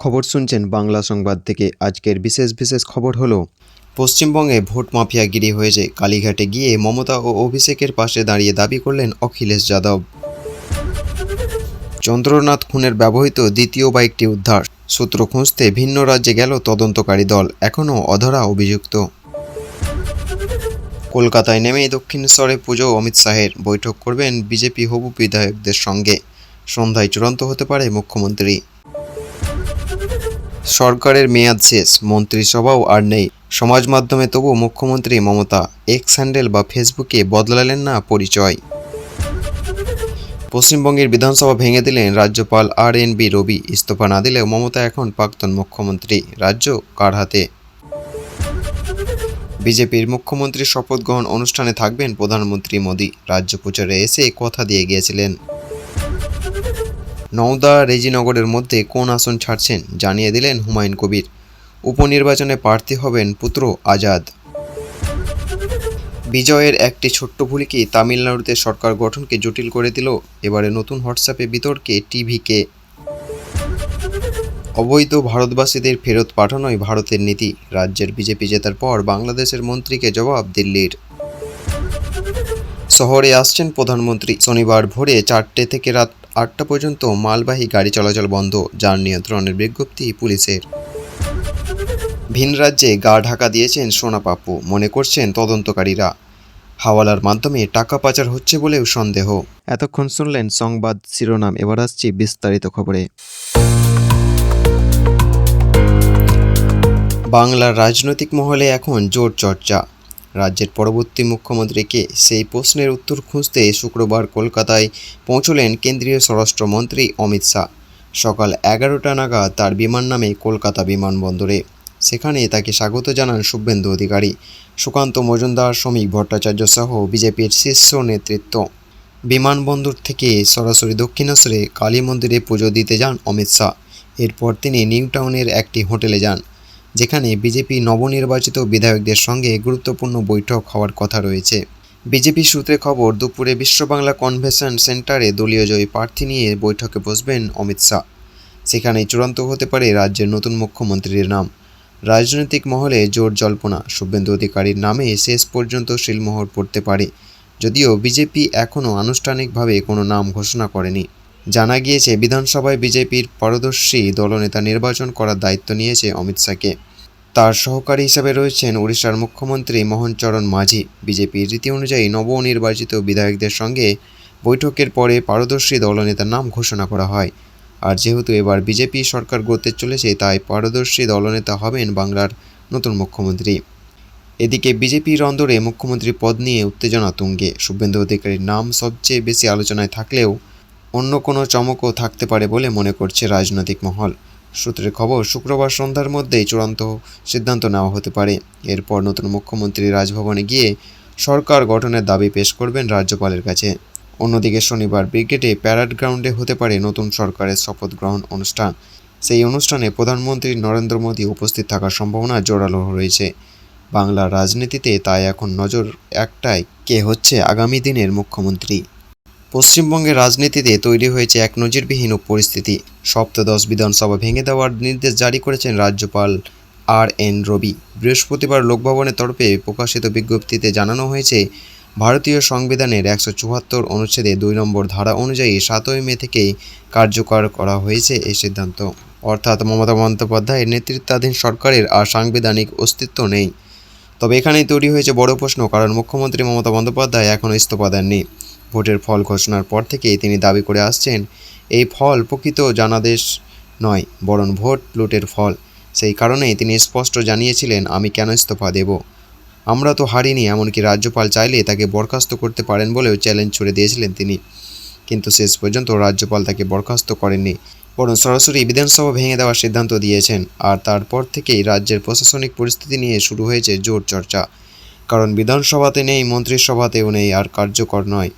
খবর শুনছেন বাংলা সংবাদ থেকে। আজকের বিশেষ খবর হলো, পশ্চিমবঙ্গে ভোট মাফিয়াগিরি হয়েছে। কালীঘাটে গিয়ে মমতা ও অভিষেকের পাশে দাঁড়িয়ে দাবি করলেন অখিলেশ যাদব। চন্দ্রনাথ খুনের ব্যবহৃত দ্বিতীয় বাইকটি উদ্ধার। সূত্র খুঁজতে ভিন্ন রাজ্যে গেল তদন্তকারী দল, এখনও অধরা অভিযুক্ত। কলকাতায় নেমেই দক্ষিণেশ্বরে পুজো অমিত শাহের, বৈঠক করবেন বিজেপি হবু বিধায়কদের সঙ্গে। সন্ধ্যায় চূড়ান্ত হতে পারে মুখ্যমন্ত্রী। সরকারের মেয়াদ শেষ, মন্ত্রিসভাও আর নেই। সমাজ মাধ্যমে তবু মুখ্যমন্ত্রী মমতা এক্স হ্যান্ডেল বা ফেসবুকে বদলালেন না পরিচয়। পশ্চিমবঙ্গের বিধানসভা ভেঙে দিলেন রাজ্যপাল RNB রবি। ইস্তফা না দিলেও মমতা এখন প্রাক্তন মুখ্যমন্ত্রী, রাজ্য কার হাতে? বিজেপির মুখ্যমন্ত্রী শপথ গ্রহণ অনুষ্ঠানে থাকবেন প্রধানমন্ত্রী মোদী। রাজ্য প্রচারে এসে কথা দিয়ে গিয়েছিলেন। নওদা রেজিনগরের মধ্যে কোন আসন ছাড়ছেন জানিয়ে দিলেন হুমায়ুন কবির। উপনির্বাচনে প্রার্থী হবেন পুত্র আজাদ। বিজয়ের একটি ছোট্ট ভুলই তামিলনাড়ুতে সরকার গঠনকে জটিল করে দিল। এবারে নতুন হোয়াটসঅ্যাপে বিতর্কে টিভিকে। অবৈধ ভারতবাসীদের ফেরত পাঠানোই ভারতের নীতি। রাজ্যের বিজেপি জেতার পর বাংলাদেশের মন্ত্রীকে জবাব দিল্লির। শহরে আসছেন প্রধানমন্ত্রী। শনিবার ভোরে 4টে থেকে রাত 8টা পর্যন্ত মালবাহী গাড়ি চলাচল বন্ধ, যান নিয়ন্ত্রণের বিজ্ঞপ্তি পুলিশের। ভিন রাজ্যে গা ঢাকা দিয়েছেন সোনা পাপ্পু, মনে করছেন তদন্তকারীরা হাওয়ালার মাধ্যমে টাকা পাচার হচ্ছে বলেও সন্দেহ। এতক্ষণ শুনলেন সংবাদ শিরোনাম, এবার আসছি বিস্তারিত খবরে। বাংলার রাজনৈতিক মহলে এখন জোর চর্চা। রাজ্যের পরবর্তী মুখ্যমন্ত্রী কে, সেই প্রশ্নের উত্তর খুঁজতে শুক্রবার কলকাতায় পৌঁছলেন কেন্দ্রীয় স্বরাষ্ট্রমন্ত্রী অমিত শাহ। সকাল 11টা নাগাদ তার বিমান নামে কলকাতা বিমানবন্দরে। সেখানে তাকে স্বাগত জানান শুভেন্দু অধিকারী, সুকান্ত মজুমদার, শ্রমিক ভট্টাচার্য সহ বিজেপির শীর্ষ নেতৃত্ব। বিমানবন্দর থেকে সরাসরি দক্ষিণেশ্বরে কালী মন্দিরে পুজো দিতে যান অমিত শাহ। এরপর তিনি নিউ টাউনের একটি হোটেলে যান, যেখানে বিজেপি নবনির্বাচিত বিধায়কদের সঙ্গে গুরুত্বপূর্ণ বৈঠক হওয়ার কথা রয়েছে। বিজেপি সূত্রে খবর, দুপুরে বিশ্ববাংলা কনভেনশন সেন্টারে দলীয় জয়ী প্রার্থী নিয়ে বৈঠকে বসবেন অমিত শাহ। সেখানেই চূড়ান্ত হতে পারে রাজ্যের নতুন মুখ্যমন্ত্রীর নাম। রাজনৈতিক মহলে জোর জল্পনা, শুভেন্দু অধিকারীর নামে শেষ পর্যন্ত শিলমোহর পড়তে পারে, যদিও বিজেপি এখনও আনুষ্ঠানিকভাবে কোনো নাম ঘোষণা করেনি। জানা গিয়েছে, বিধানসভায় বিজেপির পারদর্শী দলনেতা নির্বাচন করার দায়িত্ব নিয়েছে অমিত শাহকে। তার সহকারী হিসাবে রয়েছেন উড়িষ্যার মুখ্যমন্ত্রী মোহন চরণ মাঝি। বিজেপির রীতি অনুযায়ী নবনির্বাচিত বিধায়কদের সঙ্গে বৈঠকের পরে পারদর্শী দলনেতার নাম ঘোষণা করা হয়। আর যেহেতু এবার বিজেপি সরকার গড়তে চলেছে, তাই পারদর্শী দলনেতা হবেন বাংলার নতুন মুখ্যমন্ত্রী। এদিকে বিজেপির অন্দরে মুখ্যমন্ত্রী পদ নিয়ে উত্তেজনা তুঙ্গে। শুভেন্দু অধিকারীর নাম সবচেয়ে বেশি আলোচনায় থাকলেও অন্য কোনো চমকও থাকতে পারে বলে মনে করছে রাজনৈতিক মহল। সূত্রের খবর, শুক্রবার সন্ধ্যার মধ্যেই চূড়ান্ত সিদ্ধান্ত নেওয়া হতে পারে। এরপর নতুন মুখ্যমন্ত্রী রাজভবনে গিয়ে সরকার গঠনের দাবি পেশ করবেন রাজ্যপালের কাছে। অন্যদিকে শনিবার ব্রিগেডে প্যারেড গ্রাউন্ডে হতে পারে নতুন সরকারের শপথ গ্রহণ অনুষ্ঠান। সেই অনুষ্ঠানে প্রধানমন্ত্রী নরেন্দ্র মোদী উপস্থিত থাকার সম্ভাবনা জোরালো রয়েছে। বাংলার রাজনীতিতে তাই এখন নজর একটাই, কে হচ্ছে আগামী দিনের মুখ্যমন্ত্রী। পশ্চিমবঙ্গের রাজনীতিতে তৈরি হয়েছে এক নজিরবিহীন পরিস্থিতি। সপ্তদশ বিধানসভা ভেঙে দেওয়ার নির্দেশ জারি করেছেন রাজ্যপাল RN রবি। বৃহস্পতিবার লোকভবনের তরফে প্রকাশিত বিজ্ঞপ্তিতে জানানো হয়েছে, ভারতীয় সংবিধানের 174 অনুচ্ছেদে 2 নম্বর ধারা অনুযায়ী 7ই মে থেকেই কার্যকর করা হয়েছে এই সিদ্ধান্ত। অর্থাৎ মমতা বন্দ্যোপাধ্যায়ের নেতৃত্বাধীন সরকারের আর সাংবিধানিক অস্তিত্ব নেই। তবে এখানেই তৈরি হয়েছে বড় প্রশ্ন, কারণ মুখ্যমন্ত্রী মমতা বন্দ্যোপাধ্যায় এখনও ইস্তফা দেননি। ভোটের ফল ঘোষণার পর থেকেই তিনি দাবি করে আসছেন, এই ফল প্রকৃত জনাদেশ নয়, বরং ভোট লুটের ফল। সেই কারণেই তিনি স্পষ্ট জানিয়েছিলেন, আমি কেন ইস্তফা দেব, আমরা তো হারিনি। এমনকি রাজ্যপাল চাইলে তাকে বরখাস্ত করতে পারেন বলেও চ্যালেঞ্জ ছুড়ে দিয়েছিলেন তিনি। কিন্তু শেষ পর্যন্ত রাজ্যপাল তাকে বরখাস্ত করেননি, বরং সরাসরি বিধানসভা ভেঙে দেওয়ার সিদ্ধান্ত দিয়েছেন। আর তারপর থেকেই রাজ্যের প্রশাসনিক পরিস্থিতি নিয়ে শুরু হয়েছে জোর চর্চা, কারণ বিধানসভাতে নেই, মন্ত্রিসভাতেও নেই, আর কার্যকর নয়।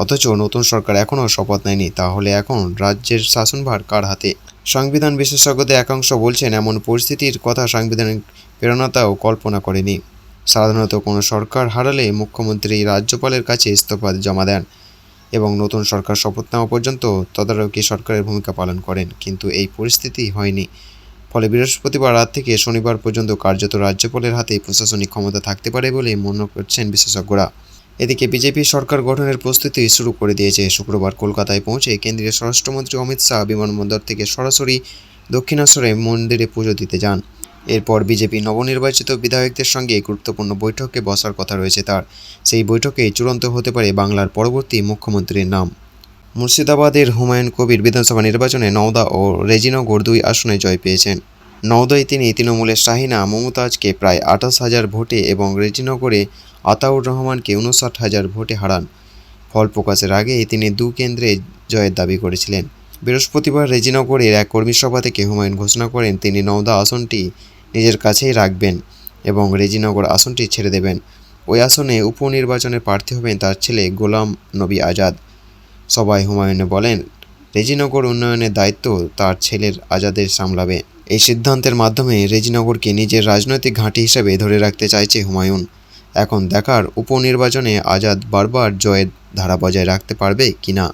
অথচ নতুন সরকার এখনও শপথ নেয়নি। তাহলে এখন রাজ্যের শাসনভার কার হাতে? সংবিধান বিশেষজ্ঞদের একাংশ বলছেন, এমন পরিস্থিতির কথা সাংবিধানিক প্রেরণাতাও কল্পনা করেনি। সাধারণত কোনো সরকার হারালে মুখ্যমন্ত্রী রাজ্যপালের কাছে ইস্তফা জমা দেন। এবং নতুন সরকার শপথ নেওয়া পর্যন্ত তদারকি সরকারের ভূমিকা পালন করেন, কিন্তু এই পরিস্থিতি হয়নি। ফলে বৃহস্পতিবার রাত থেকে শনিবার পর্যন্ত কার্যত রাজ্যপালের হাতেই প্রশাসনিক ক্ষমতা থাকতে পারে বলে মনে করছেন বিশেষজ্ঞরা। এদিকে বিজেপি সরকার গঠনের প্রস্তুতি শুরু করে দিয়েছে। শুক্রবার কলকাতায় পৌঁছে কেন্দ্রীয় স্বরাষ্ট্রমন্ত্রী অমিত শাহ বিমানবন্দর থেকে সরাসরি দক্ষিণেশ্বরে মন্দিরে পুজো দিতে যান। এরপর বিজেপি নবনির্বাচিত বিধায়কদের সঙ্গে গুরুত্বপূর্ণ বৈঠকে বসার কথা রয়েছে তার। সেই বৈঠকে চূড়ান্ত হতে পারে বাংলার পরবর্তী মুখ্যমন্ত্রীর নাম। মুর্শিদাবাদের হুমায়ুন কবির বিধানসভা নির্বাচনে নওদা ও রেজিনগর 2 আসনে জয় পেয়েছেন। নওদায় তিনি তৃণমূলের শাহিনা মমতাজকে প্রায় 28,000 ভোটে এবং রেজিনগরে আতাউর রহমানকে 59,000 ভোটে হারান। ফল প্রকাশের আগেই তিনি 2 কেন্দ্রে জয়ের দাবি করেছিলেন। বৃহস্পতিবার রেজিনগরের এক কর্মী সভা থেকে হুমায়ুন ঘোষণা করেন তিনি নওদা আসনটি নিজের কাছেই রাখবেন এবং রেজিনগর আসনটি ছেড়ে দেবেন। ওই আসনে উপনির্বাচনে প্রার্থী হবেন তার ছেলে গোলাম নবী আজাদ। সভায় হুমায়ুন বলেন, রেজিনগর উন্নয়নের দায়িত্ব তার ছেলের আজাদের সামলাবে। এই সিদ্ধান্তের মাধ্যমে রেজিনগরকে নিজের রাজনৈতিক ঘাঁটি হিসেবে ধরে রাখতে চাইছে হুমায়ুন। এখন দেখার উপনির্বাচনে আজাদ বারবার জয়ের ধারা বজায় রাখতে পারবে কিনা।